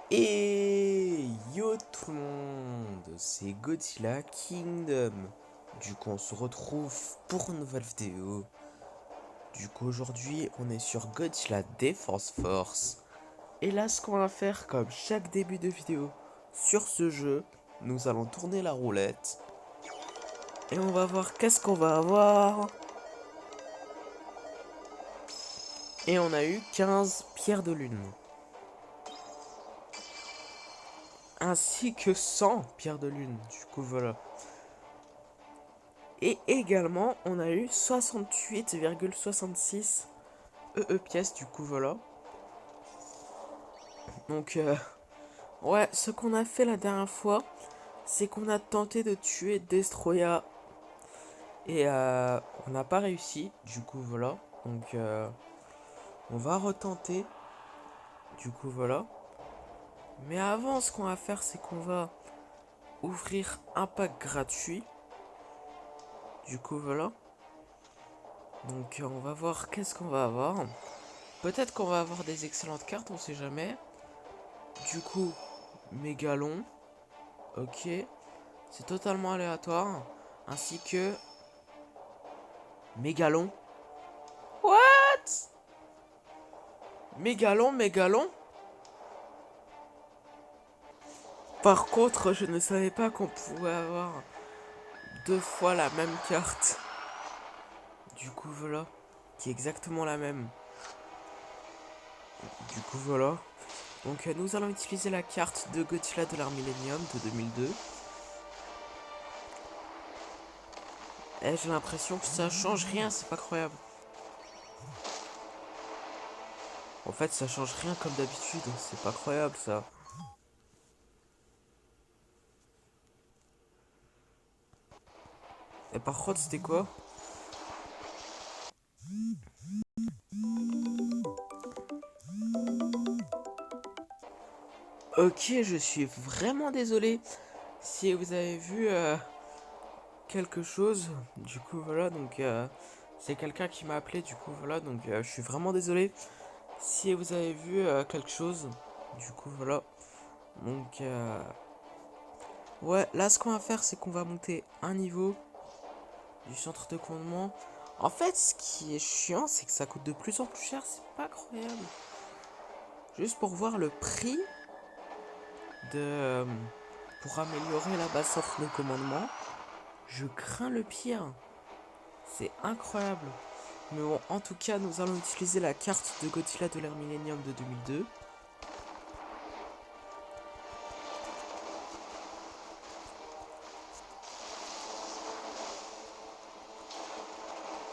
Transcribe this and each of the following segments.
Et yo tout le monde, c'est Godzilla Kingdom. Du coup on se retrouve pour une nouvelle vidéo. Du coup aujourd'hui on est sur Godzilla Defense Force. Et là ce qu'on va faire comme chaque début de vidéo sur ce jeu, nous allons tourner la roulette. Et on va voir qu'est-ce qu'on va avoir. Et on a eu 15 pierres de lune. Ainsi que 100 pierres de lune. Du coup voilà. Et également, on a eu 68,66 pièces, du coup, voilà. Donc, ouais, ce qu'on a fait la dernière fois, c'est qu'on a tenté de tuer Destroya. Et on n'a pas réussi, du coup, voilà. Donc, on va retenter, du coup, voilà. Mais avant, ce qu'on va faire, c'est qu'on va ouvrir un pack gratuit. Du coup, voilà. Donc, on va voir qu'est-ce qu'on va avoir. Peut-être qu'on va avoir des excellentes cartes, on sait jamais. Du coup, Mégalon, ok, c'est totalement aléatoire, ainsi que Mégalon. What? Mégalon. Par contre, je ne savais pas qu'on pouvait avoir deux fois la même carte. Du coup, voilà, qui est exactement la même. Du coup, voilà. Donc, nous allons utiliser la carte de Godzilla de l'Art Millennium de 2002. Et j'ai l'impression que ça change rien, c'est pas croyable. En fait, ça change rien comme d'habitude, c'est pas croyable ça. Et par contre, c'était quoi? Ok, je suis vraiment désolé si vous avez vu quelque chose. Du coup, voilà, donc c'est quelqu'un qui m'a appelé. Du coup, voilà, donc je suis vraiment désolé si vous avez vu quelque chose. Du coup, voilà. Donc, ouais, là, ce qu'on va faire, c'est qu'on va monter un niveau du centre de commandement. En fait, ce qui est chiant, c'est que ça coûte de plus en plus cher. C'est pas incroyable. Juste pour voir le prix de pour améliorer la base centre de commandement. Je crains le pire. C'est incroyable. Mais bon, en tout cas, nous allons utiliser la carte de Godzilla de l'ère Millennium de 2002.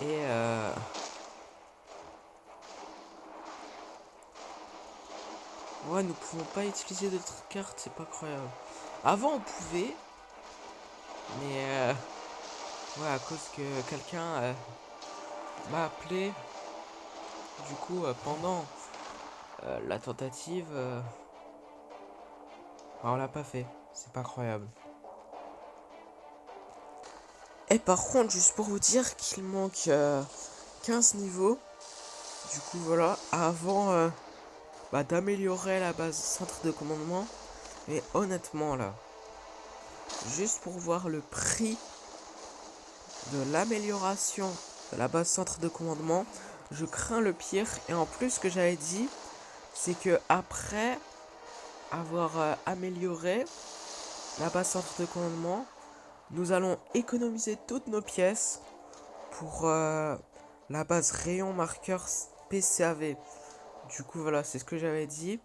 Et ouais, nous pouvons pas utiliser d'autres cartes, c'est pas croyable. Avant, on pouvait, mais ouais, à cause que quelqu'un m'a appelé, du coup, pendant la tentative, bah, on l'a pas fait. C'est pas croyable. Et par contre, juste pour vous dire qu'il manque 15 niveaux, du coup, voilà, avant d'améliorer la base centre de commandement. Et honnêtement, là, juste pour voir le prix de l'amélioration de la base centre de commandement, je crains le pire. Et en plus, ce que j'avais dit, c'est que après avoir amélioré la base centre de commandement, nous allons économiser toutes nos pièces pour la base rayon marqueur PCAV. Du coup, voilà, c'est ce que j'avais dit.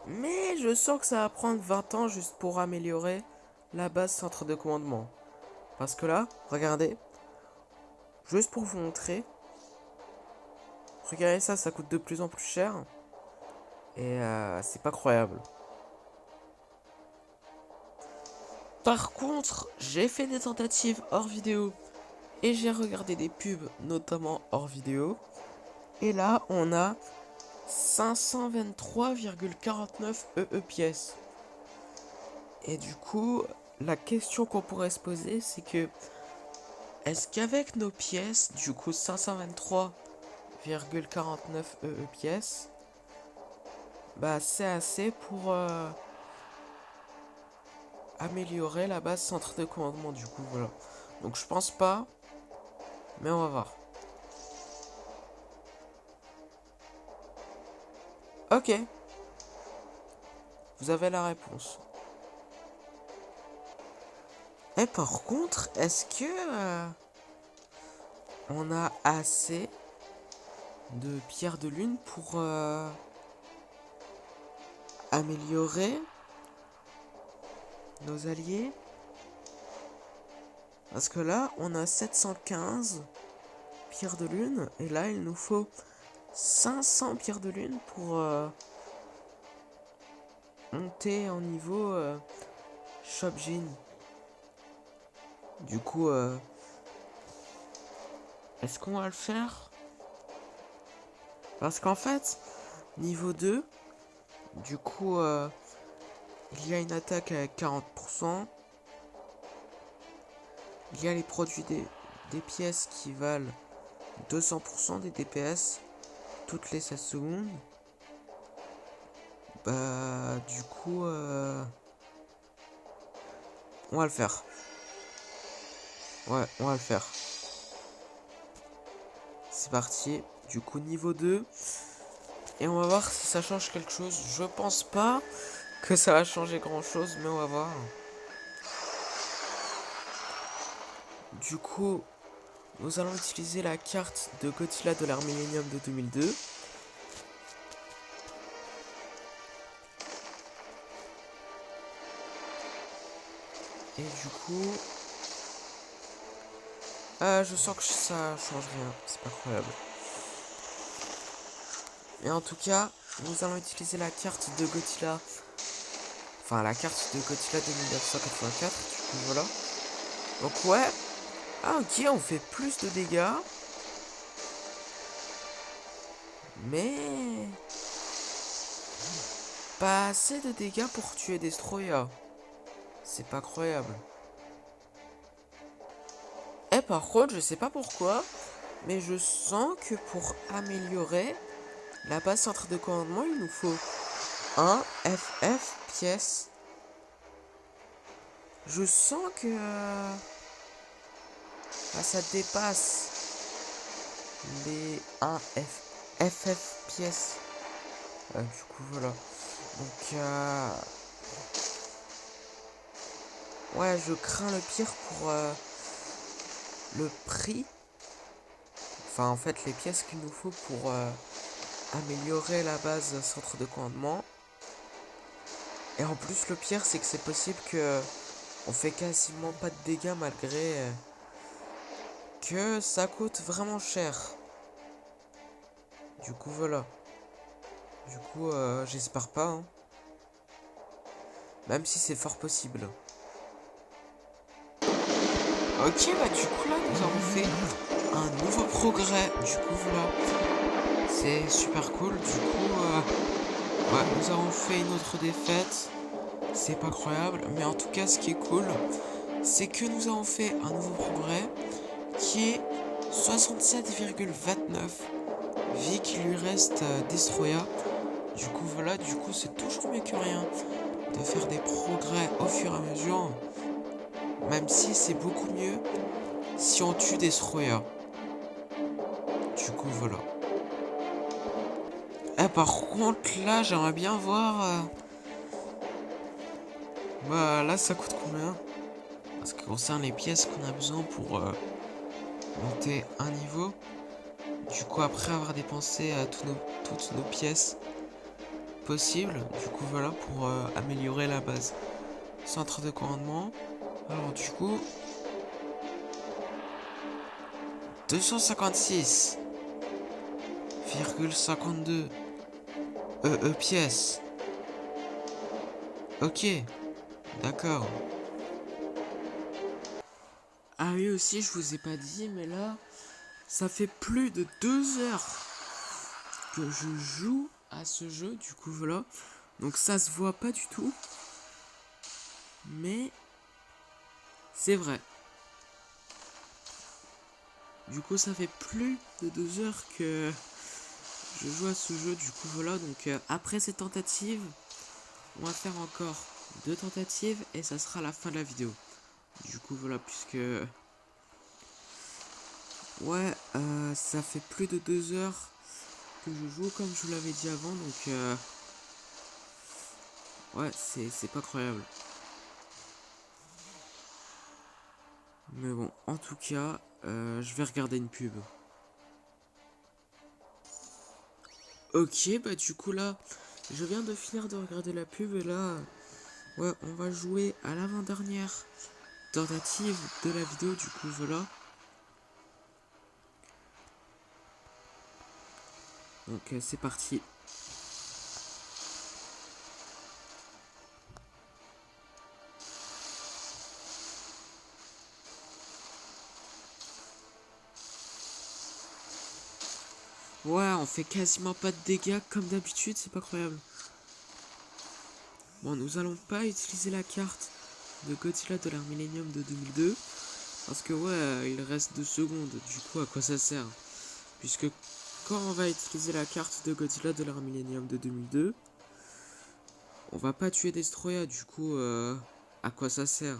Mais je sens que ça va prendre 20 ans juste pour améliorer la base centre de commandement. Parce que là, regardez, juste pour vous montrer, regardez ça, ça coûte de plus en plus cher. Et c'est pas croyable. Par contre, j'ai fait des tentatives hors vidéo. Et j'ai regardé des pubs, notamment hors vidéo. Et là, on a 523,49 pièces. Et du coup, la question qu'on pourrait se poser, c'est que est-ce qu'avec nos pièces, du coup 523,49 pièces, bah c'est assez pour améliorer la base centre de commandement du coup voilà. Donc je pense pas, mais on va voir. Ok, vous avez la réponse. Et par contre, est-ce que on a assez de pierres de lune pour améliorer nos alliés? Parce que là, on a 715 pierres de lune, et là, il nous faut 500 pierres de lune pour monter en niveau Shopjin. Du coup, est-ce qu'on va le faire? Parce qu'en fait, niveau 2, du coup, il y a une attaque à 40%. Il y a les produits des pièces qui valent 200% des DPS toutes les 16 secondes. Bah, du coup, on va le faire. Ouais, on va le faire. C'est parti. Du coup, niveau 2. Et on va voir si ça change quelque chose. Je pense pas que ça va changer grand chose, mais on va voir. Du coup, nous allons utiliser la carte de Godzilla de l'ère Millennium de 2002. Et du coup, je sens que ça change rien. C'est pas croyable. Et en tout cas, nous allons utiliser la carte de Godzilla. Enfin, la carte de Godzilla de 1984. Du coup, voilà. Donc, ouais. Ah, ok, on fait plus de dégâts. Mais pas assez de dégâts pour tuer Destroya. C'est pas croyable. Et par contre, je sais pas pourquoi, mais je sens que pour améliorer la base centre de commandement, il nous faut un FF pièce. Je sens que ça dépasse les 1 FF pièces. Du coup, voilà. Donc, ouais, je crains le pire pour le prix. Enfin, en fait, les pièces qu'il nous faut pour améliorer la base centre de commandement. Et en plus, le pire, c'est que c'est possible que on fait quasiment pas de dégâts malgré que ça coûte vraiment cher. Du coup, voilà. Du coup, j'espère pas. Hein. Même si c'est fort possible. Ok, bah du coup, là, nous avons fait un nouveau progrès. Du coup, voilà. C'est super cool. Du coup, ouais, nous avons fait une autre défaite. C'est pas croyable. Mais en tout cas, ce qui est cool, c'est que nous avons fait un nouveau progrès qui est 67,29 vie qu'il lui reste Destroya. Du coup voilà, du coup c'est toujours mieux que rien de faire des progrès au fur et à mesure, même si c'est beaucoup mieux si on tue Destroya. Du coup voilà. Par contre là j'aimerais bien voir bah là ça coûte combien? Parce que concerne les pièces qu'on a besoin pour monter un niveau. Du coup après avoir dépensé toutes nos pièces possibles, du coup voilà pour améliorer la base centre de commandement. Alors du coup 256,52 pièces. Ok, d'accord. Ah oui aussi je vous ai pas dit mais là ça fait plus de 2 heures que je joue à ce jeu, du coup voilà. Donc ça se voit pas du tout. Mais c'est vrai. Du coup ça fait plus de 2 heures que je joue à ce jeu, du coup voilà, donc après cette tentative, on va faire encore 2 tentatives et ça sera la fin de la vidéo. Du coup voilà, puisque ouais, ça fait plus de 2 heures que je joue comme je vous l'avais dit avant, donc ouais, c'est pas croyable. Mais bon, en tout cas, je vais regarder une pub. Ok, bah du coup là, je viens de finir de regarder la pub et là, ouais, on va jouer à l'avant-dernière tentative de la vidéo, du coup voilà. Donc c'est parti. Ouais, on fait quasiment pas de dégâts comme d'habitude, c'est pas croyable. Bon, nous allons pas utiliser la carte de Godzilla de l'ère Millennium de 2002. Parce que ouais, il reste 2 secondes. Du coup, à quoi ça sert? Puisque quand on va utiliser la carte de Godzilla de l'ère Millennium de 2002, on va pas tuer Destroya. Du coup, à quoi ça sert?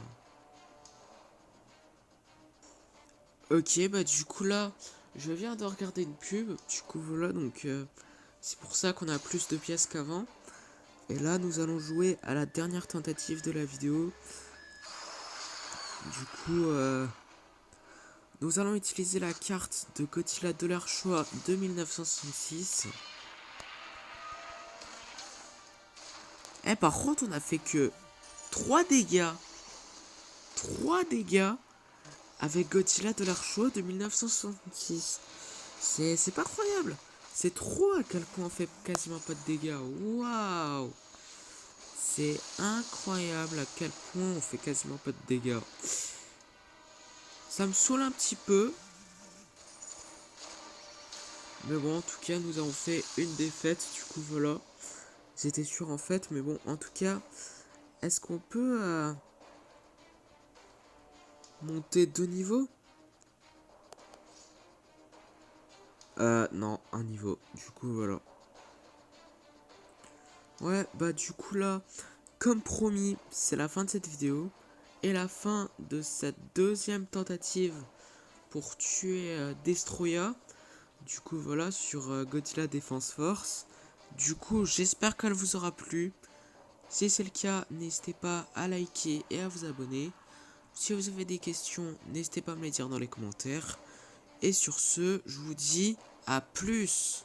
Ok, bah du coup là, je viens de regarder une pub. Du coup voilà, donc c'est pour ça qu'on a plus de pièces qu'avant. Et là, nous allons jouer à la dernière tentative de la vidéo. Du coup, nous allons utiliser la carte de Godzilla de leur choix de 1966. Eh, par contre, on a fait que 3 dégâts. 3 dégâts avec Godzilla de leur choix de 1966. C'est pas croyable. C'est trop à quel point on fait quasiment pas de dégâts. Waouh! C'est incroyable à quel point on fait quasiment pas de dégâts. Ça me saoule un petit peu. Mais bon, en tout cas, nous avons fait une défaite. Du coup, voilà. J'étais sûr en fait. Mais bon, en tout cas, est-ce qu'on peut monter 2 niveaux? Non, un niveau. Du coup, voilà. Ouais, bah du coup là, comme promis, c'est la fin de cette vidéo. Et la fin de cette deuxième tentative pour tuer Destroya. Du coup, voilà, sur Godzilla Defense Force. Du coup, j'espère qu'elle vous aura plu. Si c'est le cas, n'hésitez pas à liker et à vous abonner. Si vous avez des questions, n'hésitez pas à me les dire dans les commentaires. Et sur ce, je vous dis à plus.